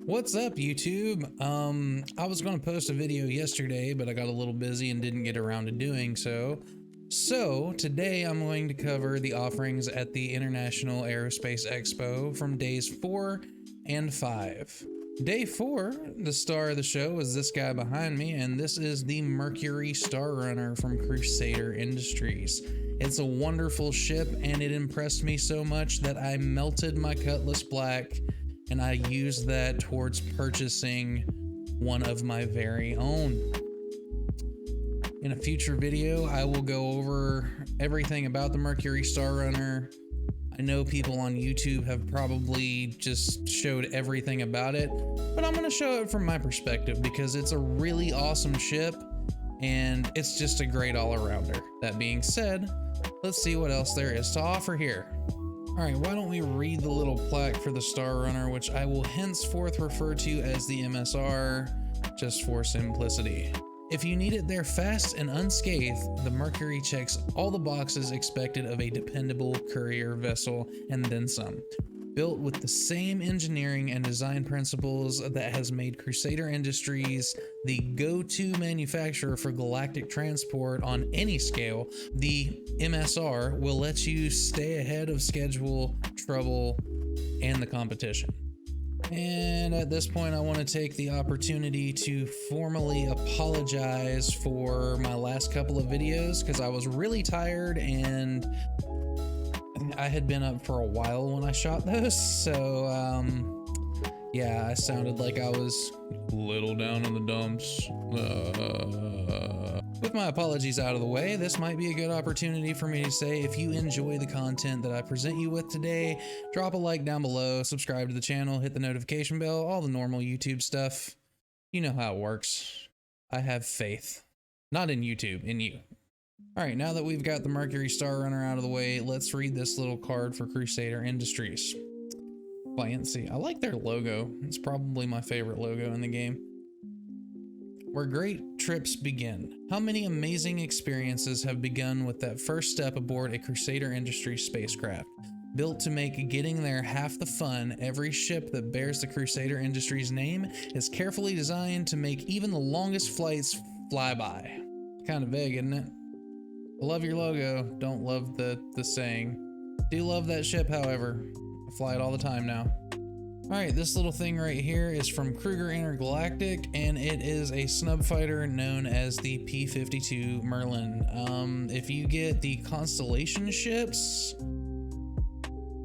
What's up, YouTube? I was going to post a video yesterday, but I got a little busy and didn't get around to doing so. So today I'm going to cover the offerings at the International Aerospace Expo from days 4 and 5. Day 4, the star of the show, is this guy behind me, and this is the Mercury Starrunner from Crusader Industries. It's a wonderful ship, and it impressed me so much that I melted my Cutlass Black, and I used that towards purchasing one of my very own. In a future video, I will go over everything about the Mercury Starrunner. I know people on YouTube have probably just showed everything about it, but I'm gonna show it from my perspective because it's a really awesome ship and it's just a great all-arounder. That being said, let's see what else there is to offer here. All right, why don't we read the little plaque for the Starrunner, which I will henceforth refer to as the MSR, just for simplicity. If you need it there fast and unscathed, the Mercury checks all the boxes expected of a dependable courier vessel and then some. Built with the same engineering and design principles that has made Crusader Industries the go-to manufacturer for galactic transport on any scale, the MSR will let you stay ahead of schedule, trouble, and the competition. And at this point, I want to take the opportunity to formally apologize for my last couple of videos because I was really tired and I had been up for a while when I shot those. So, yeah, I sounded like I was a little down in the dumps. With my apologies out of the way, this might be a good opportunity for me to say if you enjoy the content that I present you with today, drop a like down below, subscribe to the channel, hit the notification bell, all the normal YouTube stuff. You know how it works. I have faith. Not in YouTube, in you. Alright, now that we've got the Mercury Starrunner out of the way, let's read this little card for Crusader Industries. Buoyancy. I like their logo. It's probably my favorite logo in the game. Where great trips begin. How many amazing experiences have begun with that first step aboard a Crusader Industries spacecraft? Built to make getting there half the fun, every ship that bears the Crusader Industries name is carefully designed to make even the longest flights fly by. Kind of vague, isn't it? I love your logo, don't love the saying. Do love that ship, however. I fly it all the time now. Alright, this little thing right here is from Kruger Intergalactic, and it is a snub fighter known as the P-52 Merlin. If you get the Constellation ships,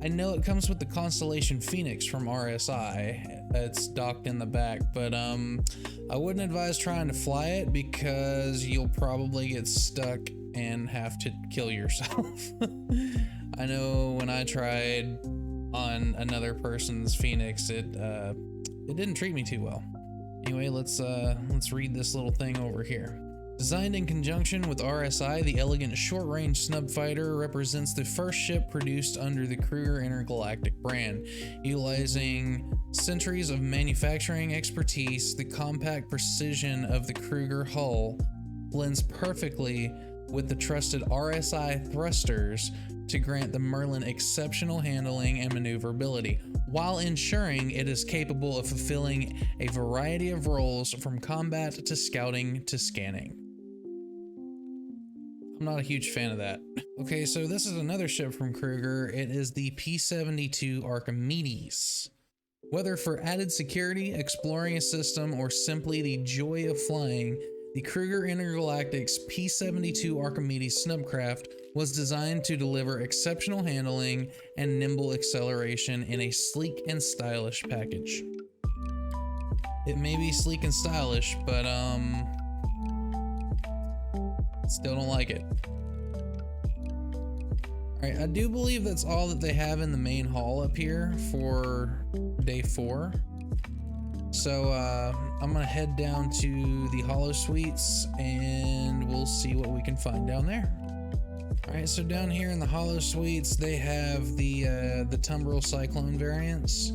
I know it comes with the Constellation Phoenix from RSI. It's docked in the back, but I wouldn't advise trying to fly it because you'll probably get stuck and have to kill yourself. I know when I tried on another person's Phoenix, it didn't treat me too well. Anyway, let's read this little thing over here. Designed in conjunction with RSI, the elegant short-range snub fighter represents the first ship produced under the Kruger Intergalactic brand. Utilizing centuries of manufacturing expertise, the compact precision of the Kruger hull blends perfectly with the trusted RSI thrusters to grant the Merlin exceptional handling and maneuverability, while ensuring it is capable of fulfilling a variety of roles from combat to scouting to scanning. I'm not a huge fan of that. Okay, so this is another ship from Kruger. It is the P-72 Archimedes. Whether for added security, exploring a system, or simply the joy of flying, the Kruger Intergalactic's P-72 Archimedes snubcraft was designed to deliver exceptional handling and nimble acceleration in a sleek and stylish package. It may be sleek and stylish, but still don't like it. Alright, I do believe that's all that they have in the main hall up here for day 4. So I'm gonna head down to the Hollow Suites and we'll see what we can find down there. All right, so down here in the Hollow Suites, they have the Tumbril Cyclone variants.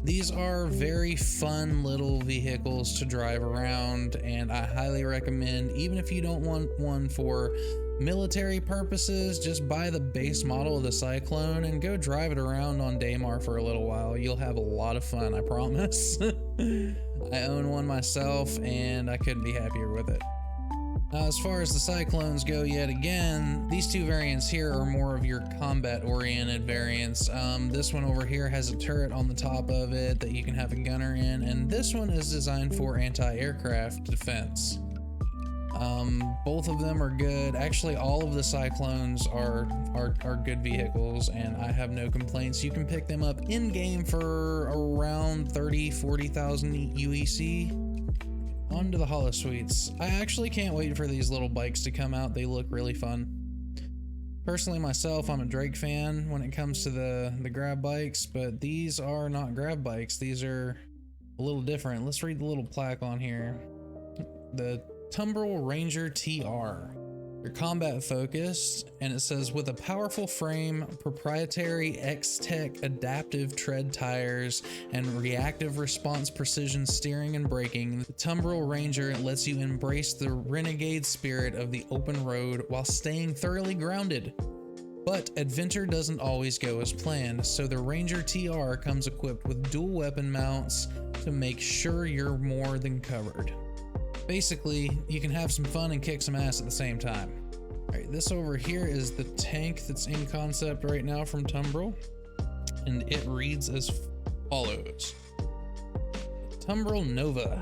These are very fun little vehicles to drive around, and I highly recommend, even if you don't want one for military purposes, just buy the base model of the Cyclone and go drive it around on Daymar for a little while. You'll have a lot of fun, I promise. I own one myself and I couldn't be happier with it. Now, as far as the Cyclones go, yet again, these two variants here are more of your combat-oriented variants. This one over here has a turret on the top of it that you can have a gunner in, and this one is designed for anti-aircraft defense. Both of them are good. Actually, all of the Cyclones are good vehicles, and I have no complaints. You can pick them up in-game for around 30,000-40,000 UEC. On to the holosuites. I actually can't wait for these little bikes to come out. They look really fun. Personally, myself, I'm a Drake fan when it comes to the grab bikes, but these are not grab bikes. These are a little different. Let's read the little plaque on here. The Tumbril Ranger TR. They're combat focused, and it says, with a powerful frame, proprietary X-Tech adaptive tread tires, and reactive response precision steering and braking, the Tumbril Ranger lets you embrace the renegade spirit of the open road while staying thoroughly grounded. But adventure doesn't always go as planned, so the Ranger TR comes equipped with dual weapon mounts to make sure you're more than covered. Basically, you can have some fun and kick some ass at the same time. Alright, this over here is the tank that's in concept right now from Tumbril, and it reads as follows. Tumbril Nova.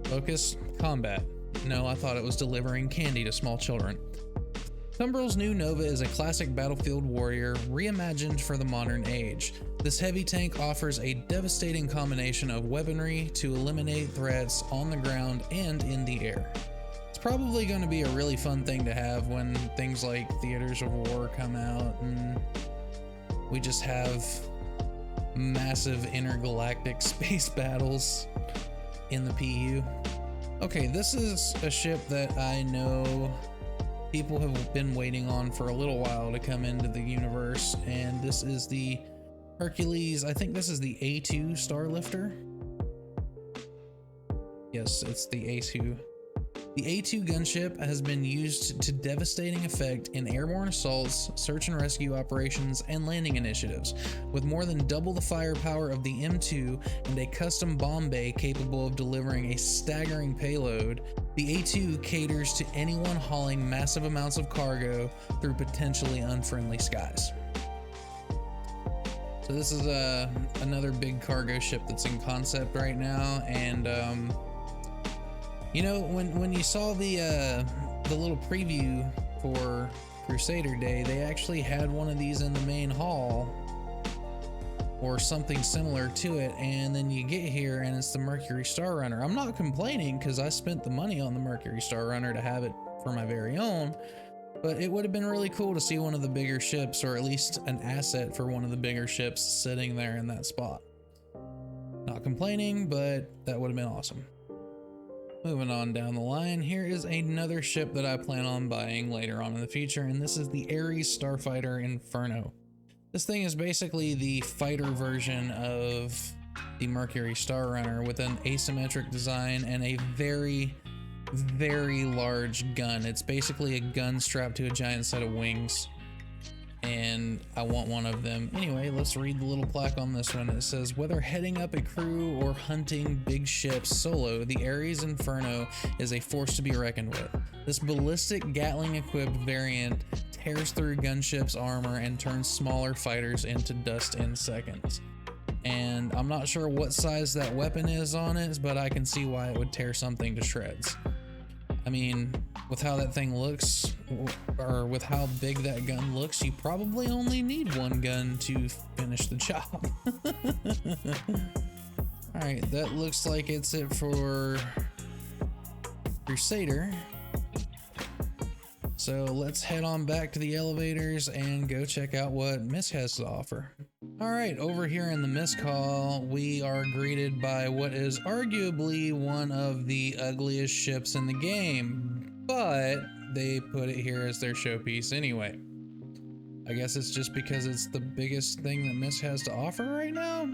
Focus, combat. No, I thought it was delivering candy to small children. Tumbril's new Nova is a classic battlefield warrior reimagined for the modern age. This heavy tank offers a devastating combination of weaponry to eliminate threats on the ground and in the air. It's probably going to be a really fun thing to have when things like Theaters of War come out and we just have massive intergalactic space battles in the PU. Okay, this is a ship that I know people have been waiting on for a little while to come into the universe, and this is the Hercules. I think this is the A2 Starlifter. Yes, it's the A2. The A2 gunship has been used to devastating effect in airborne assaults, search and rescue operations, and landing initiatives. With more than double the firepower of the M2 and a custom bomb bay capable of delivering a staggering payload, the A2 caters to anyone hauling massive amounts of cargo through potentially unfriendly skies. So this is another big cargo ship that's in concept right now, and you know, when you saw the little preview for Crusader Day, they actually had one of these in the main hall or something similar to it, and then you get here and it's the Mercury Star Runner. I'm not complaining because I spent the money on the Mercury Star Runner to have it for my very own, but it would have been really cool to see one of the bigger ships, or at least an asset for one of the bigger ships, sitting there in that spot. Not complaining, but that would have been awesome. Moving on down the line, here is another ship that I plan on buying later on in the future, and this is the Ares Starfighter Inferno. This thing is basically the fighter version of the Mercury Star Runner with an asymmetric design and a very, very large gun. It's basically a gun strapped to a giant set of wings, and I want one of them. Anyway, let's read the little plaque on this one. It says, whether heading up a crew or hunting big ships solo, the Ares Inferno is a force to be reckoned with. This ballistic Gatling-equipped variant tears through gunships' armor and turns smaller fighters into dust in seconds. And I'm not sure what size that weapon is on it, but I can see why it would tear something to shreds. I mean, with how that thing looks, or with how big that gun looks, you probably only need one gun to finish the job. Alright, that looks like it's it for Crusader. So let's head on back to the elevators and go check out what Miss has to offer. Alright, over here in the Miss Hall, we are greeted by what is arguably one of the ugliest ships in the game, but they put it here as their showpiece anyway. I guess it's just because it's the biggest thing that Miss has to offer right now?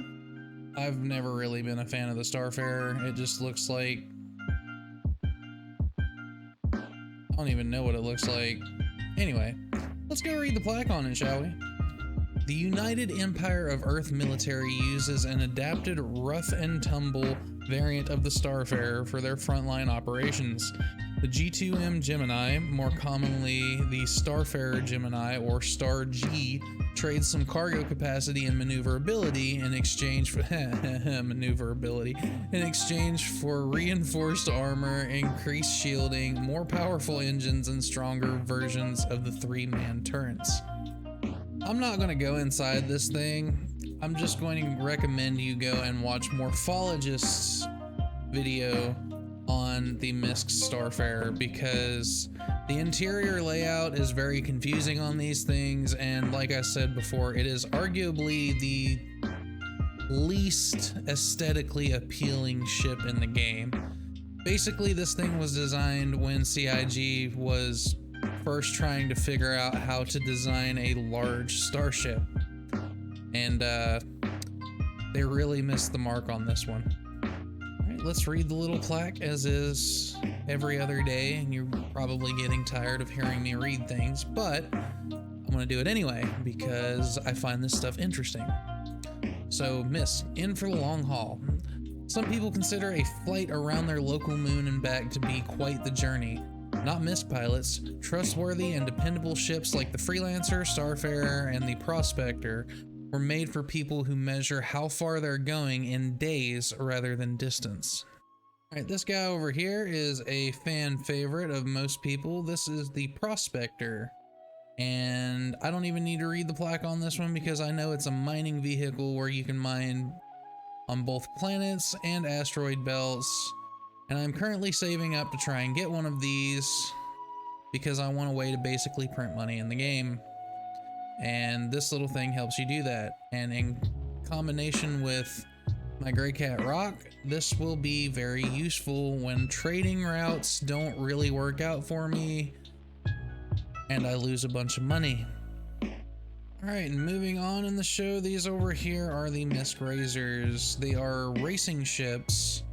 I've never really been a fan of the Starfarer. It just looks like... I don't even know what it looks like. Anyway, let's go read the plaque on it, shall we? The United Empire of Earth military uses an adapted rough and tumble variant of the Starfarer for their frontline operations. The G2M Gemini, more commonly the Starfarer Gemini or Star G, trades some cargo capacity and maneuverability in exchange for reinforced armor, increased shielding, more powerful engines, and stronger versions of the 3-man turrets. I'm not going to go inside this thing. I'm just going to recommend you go and watch Morphologist's video on the MISC Starfarer, because the interior layout is very confusing on these things, and like I said before, it is arguably the least aesthetically appealing ship in the game. Basically, this thing was designed when CIG was first trying to figure out how to design a large starship, and they really missed the mark on this one. All right, let's read the little plaque as is every other day, and you're probably getting tired of hearing me read things, but I'm gonna do it anyway because I find this stuff interesting. So, MISC, in for the long haul. Some people consider a flight around their local moon and back to be quite the journey. Not MISC pilots, trustworthy and dependable ships like the Freelancer, Starfarer, and the Prospector were made for people who measure how far they're going in days rather than distance. All right, this guy over here is a fan favorite of most people. This is the Prospector, and I don't even need to read the plaque on this one because I know it's a mining vehicle where you can mine on both planets and asteroid belts. And I'm currently saving up to try and get one of these because I want a way to basically print money in the game. And this little thing helps you do that. And in combination with my Gray Cat Rock, this will be very useful when trading routes don't really work out for me and I lose a bunch of money. All right, and moving on in the show, these over here are the MISC Razors. They are racing ships,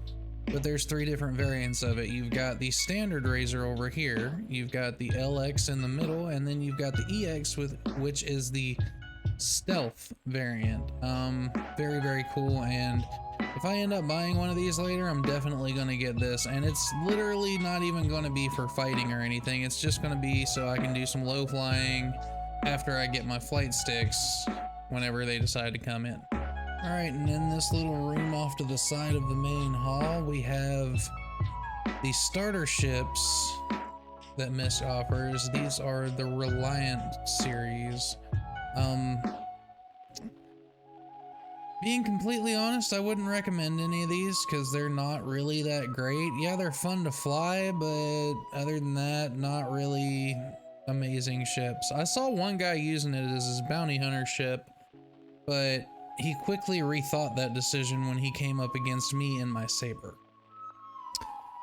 but there's 3 different variants of it. You've got the standard Razor over here, you've got the LX in the middle, and then you've got the EX, which is the stealth variant. Very, very cool, and if I end up buying one of these later, I'm definitely going to get this, and it's literally not even going to be for fighting or anything. It's just going to be so I can do some low flying after I get my flight sticks whenever they decide to come in. All right, and in this little room off to the side of the main hall, we have the starter ships that MISC offers. These are the Reliant series. Being completely honest, I wouldn't recommend any of these because they're not really that great. Yeah, they're fun to fly, but other than that, not really amazing ships. I saw one guy using it as his bounty hunter ship, but he quickly rethought that decision when he came up against me in my Saber.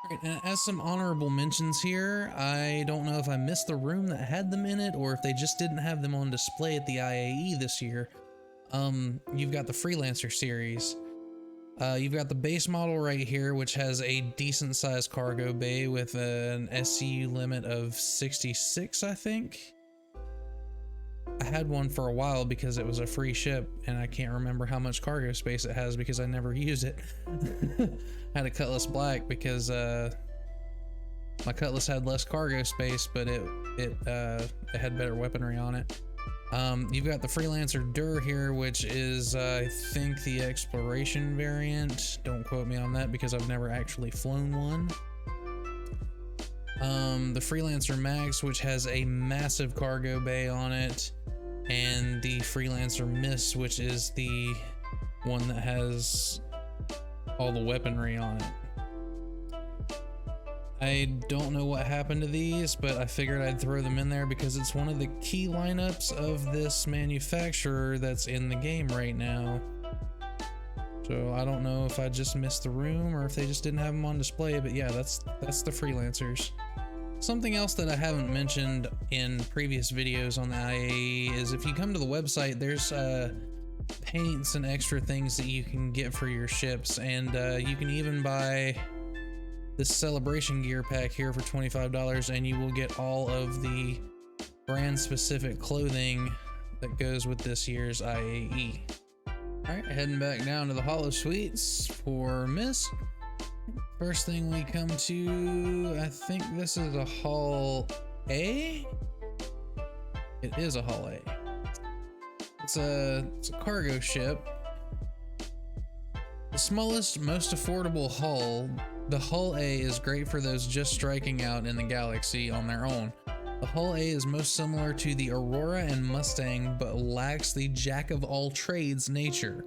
Alright, and as some honorable mentions here, I don't know if I missed the room that had them in it or if they just didn't have them on display at the IAE this year. You've got the Freelancer series. You've got the base model right here, which has a decent sized cargo bay with an SCU limit of 66, I think. I had one for a while because it was a free ship, and I can't remember how much cargo space it has because I never used it. I had a Cutlass Black because my Cutlass had less cargo space, but it had better weaponry on it. You've got the Freelancer Dur here, which is I think the exploration variant. Don't quote me on that because I've never actually flown one. The Freelancer Max, which has a massive cargo bay on it, and the Freelancer Miss, which is the one that has all the weaponry on it. I don't know what happened to these, but I figured I'd throw them in there because it's one of the key lineups of this manufacturer that's in the game right now. So I don't know if I just missed the room or if they just didn't have them on display, but yeah, that's the Freelancers. Something else that I haven't mentioned in previous videos on the IAE is if you come to the website, there's paints and extra things that you can get for your ships, and you can even buy this celebration gear pack here for $25, and you will get all of the brand specific clothing that goes with this year's IAE. All right, heading back down to the Hollow Suites for Mist. First thing we come to, I think this is a Hull A? It is a Hull A. It's a cargo ship. The smallest, most affordable hull, the Hull A is great for those just striking out in the galaxy on their own. The Hull A is most similar to the Aurora and Mustang, but lacks the jack-of-all-trades nature.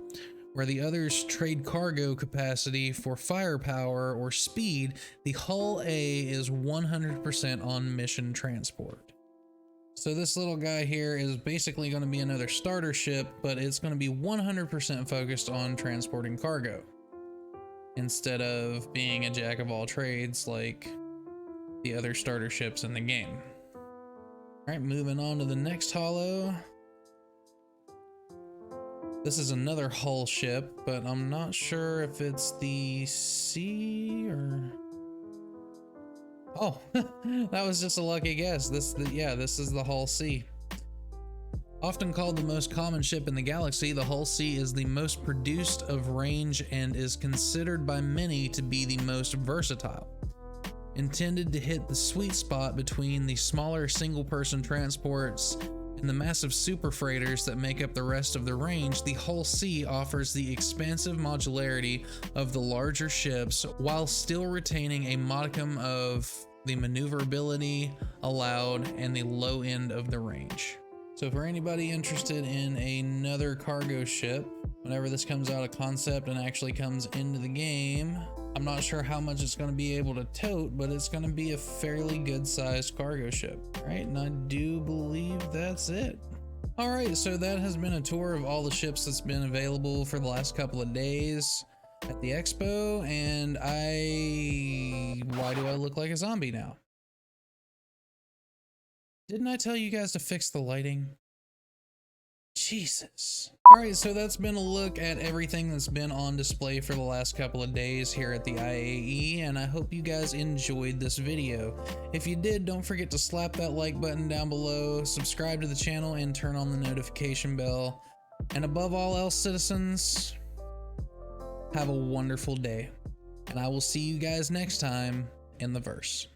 Where the others trade cargo capacity for firepower or speed, the Hull A is 100% on mission transport. So this little guy here is basically going to be another starter ship, but it's going to be 100% focused on transporting cargo, instead of being a jack of all trades like the other starter ships in the game. All right, moving on to the next holo. This is another hull ship, but I'm not sure if it's the C or... Oh, that was just a lucky guess. This is the Hull C. Often called the most common ship in the galaxy, the Hull C is the most produced of range and is considered by many to be the most versatile. Intended to hit the sweet spot between the smaller single-person transports and the massive super freighters that make up the rest of the range, the Hull C offers the expansive modularity of the larger ships while still retaining a modicum of the maneuverability allowed and the low end of the range. So for anybody interested in another cargo ship, whenever this comes out of concept and actually comes into the game, I'm not sure how much it's going to be able to tote, but it's going to be a fairly good sized cargo ship. All right, and I do believe that's it. All right, so that has been a tour of all the ships that's been available for the last couple of days at the expo, and why do I look like a zombie now? Didn't I tell you guys to fix the lighting? Jesus. All right, so that's been a look at everything that's been on display for the last couple of days here at the IAE, and I hope you guys enjoyed this video. If you did, don't forget to slap that like button down below, subscribe to the channel, and turn on the notification bell. And above all else, citizens, have a wonderful day, and I will see you guys next time in the verse.